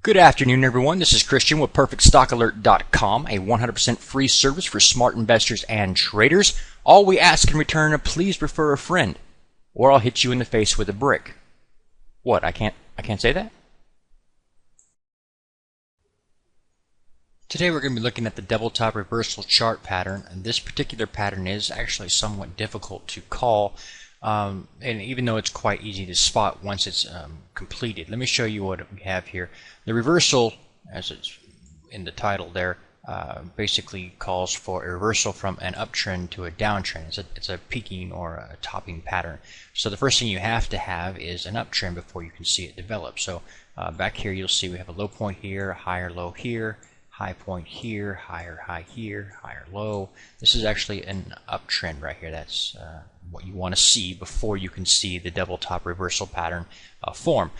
Good afternoon, everyone. This is Christian with PerfectStockAlert.com, a 100% free service for smart investors and traders. All we ask in return, please refer a friend, or I'll hit you in the face with a brick. What? I can't say that? Today we're going to be looking at the double top reversal chart pattern, and this particular pattern is actually somewhat difficult to call. And even though it's quite easy to spot once it's completed. Let me show you what we have here. The reversal, as it's in the title there, basically calls for a reversal from an uptrend to a downtrend. It's a peaking or a topping pattern. So the first thing you have to have is an uptrend before you can see it develop. So back here you'll see we have a low point here, a higher low here, high point here, higher high here, higher low. This is actually an uptrend right here. That's what you want to see before you can see the double top reversal pattern form.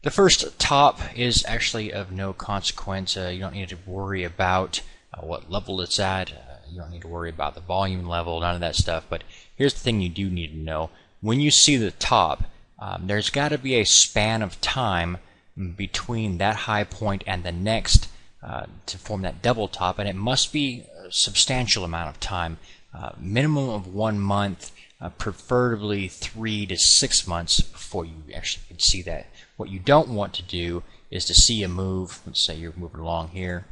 The first top is actually of no consequence. You don't need to worry about what level it's at. You don't need to worry about the volume level, none of that stuff. But here's the thing you do need to know. When you see the top, there's got to be a span of time between that high point and the next to form that double top, and it must be a substantial amount of time, minimum of 1 month, preferably 3 to 6 months before you actually can see that. What you don't want to do is to see a move. Let's say you're moving along here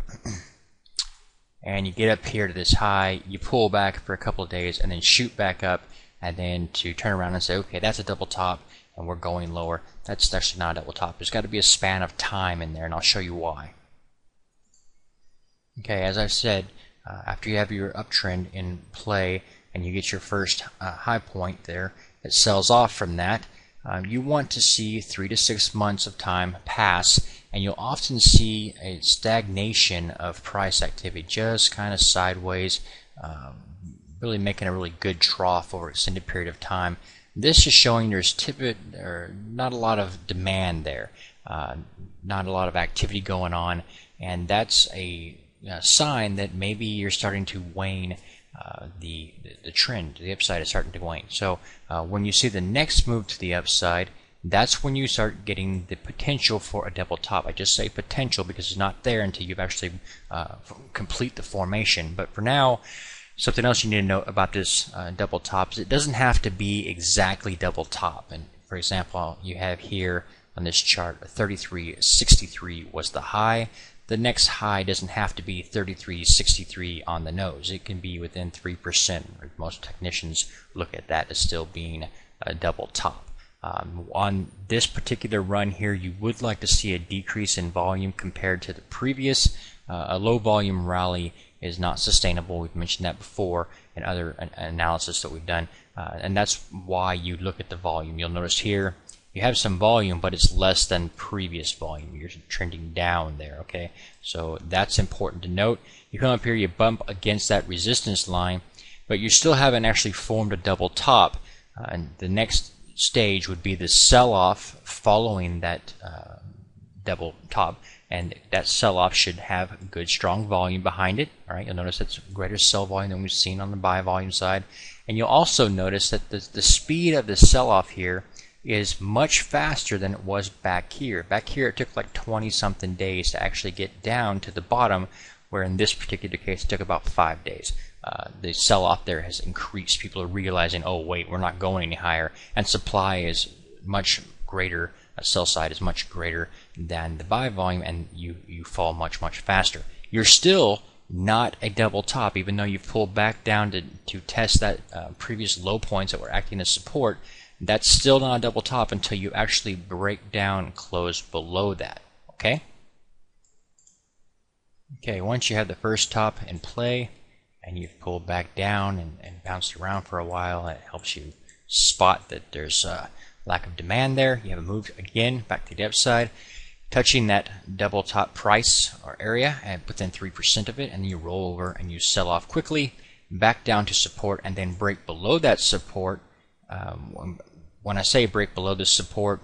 and you get up here to this high, you pull back for a couple of days and then shoot back up, and then to turn around and say, okay, that's a double top and we're going lower. That's actually not a double top. There's got to be a span of time in there, and I'll show you why. Okay, as I said, after you have your uptrend in play and you get your first high point there, it sells off from that. You want to see 3 to 6 months of time pass, and you'll often see a stagnation of price activity, just kind of sideways, really making a really good trough over an extended period of time. This is showing there's not a lot of demand there, not a lot of activity going on, and that's a sign that maybe you're starting to wane. The trend, the upside is starting to wane. So when you see the next move to the upside, that's when you start getting the potential for a double top. I just say potential because it's not there until you've actually complete the formation. But for now, something else you need to know about this double top is it doesn't have to be exactly double top. And for example, you have here on this chart 33.63 was the high. The next high doesn't have to be 33.63 on the nose. It can be within 3%. Most technicians look at that as still being a double top. On this particular run here, you would like to see a decrease in volume compared to the previous. A low volume rally is not sustainable. We've mentioned that before in other analysis that we've done. And that's why you look at the volume. You'll notice here you have some volume, but it's less than previous volume. You're trending down there, okay? So that's important to note. You come up here, you bump against that resistance line, but you still haven't actually formed a double top. And the next stage would be the sell-off following that double top, and that sell-off should have good, strong volume behind it. All right, you'll notice that's greater sell volume than we've seen on the buy volume side, and you'll also notice that the speed of the sell-off here is much faster than it was back here. Back here it took like 20-something days to actually get down to the bottom, where in this particular case it took about 5 days. The sell-off there has increased. People are realizing, oh wait, we're not going any higher, and supply is much greater, sell side is much greater than the buy volume, and you fall much faster. You're still not a double top, even though you've pulled back down to test that previous low points that were acting as support. That's still not a double top until you actually break down and close below that. Okay? Okay, once you have the first top in play and you've pulled back down and bounced around for a while, it helps you spot that there's a lack of demand there. You have a move again back to the upside, touching that double top price or area and within 3% of it, and you roll over and you sell off quickly, back down to support, and then break below that support. When I say break below this support,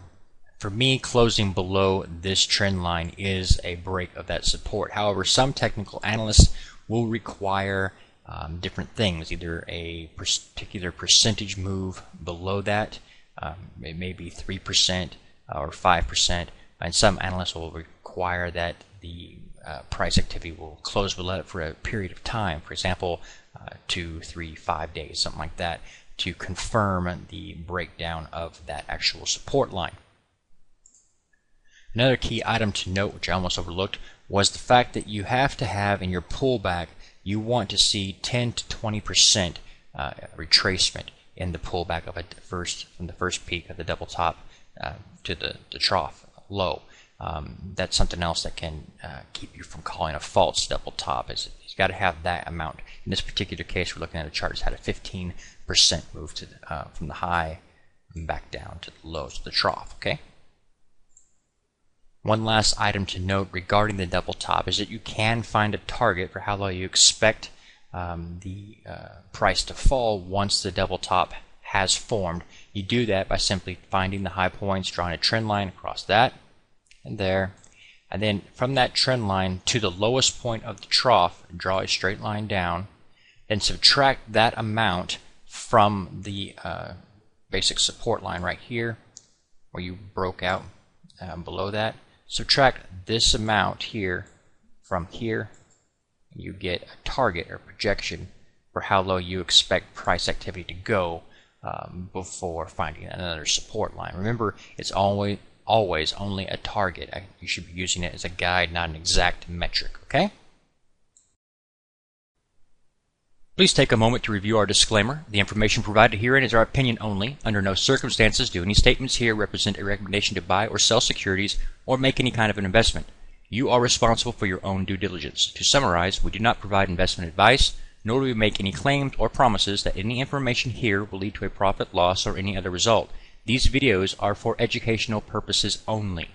for me, closing below this trend line is a break of that support. However, some technical analysts will require different things, either a particular percentage move below that, it may be 3% or 5%, and some analysts will require require that the price activity will close below it for a period of time, for example 2, 3, 5 days, something like that, to confirm the breakdown of that actual support line. Another key item to note, which I almost overlooked, was the fact that you have to have in your pullback, you want to see 10 to 20% retracement in the pullback of from the first peak of the double top to the trough low. That's something else that can keep you from calling a false double top. You've got to have that amount. In this particular case, we're looking at a chart that's had a 15% move to from the high back down to the low, to the trough. Okay. One last item to note regarding the double top is that you can find a target for how low you expect the price to fall once the double top has formed. You do that by simply finding the high points, drawing a trend line across that and there, and then from that trend line to the lowest point of the trough, draw a straight line down, and subtract that amount from the basic support line right here, where you broke out below that. Subtract this amount here from here, and you get a target or projection for how low you expect price activity to go before finding another support line. Remember, it's always only a target. You should be using it as a guide, not an exact metric. Okay? Please take a moment to review our disclaimer. The information provided herein is our opinion only. Under no circumstances do any statements here represent a recommendation to buy or sell securities or make any kind of an investment. You are responsible for your own due diligence. To summarize, we do not provide investment advice, nor do we make any claims or promises that any information here will lead to a profit, loss, or any other result. These videos are for educational purposes only.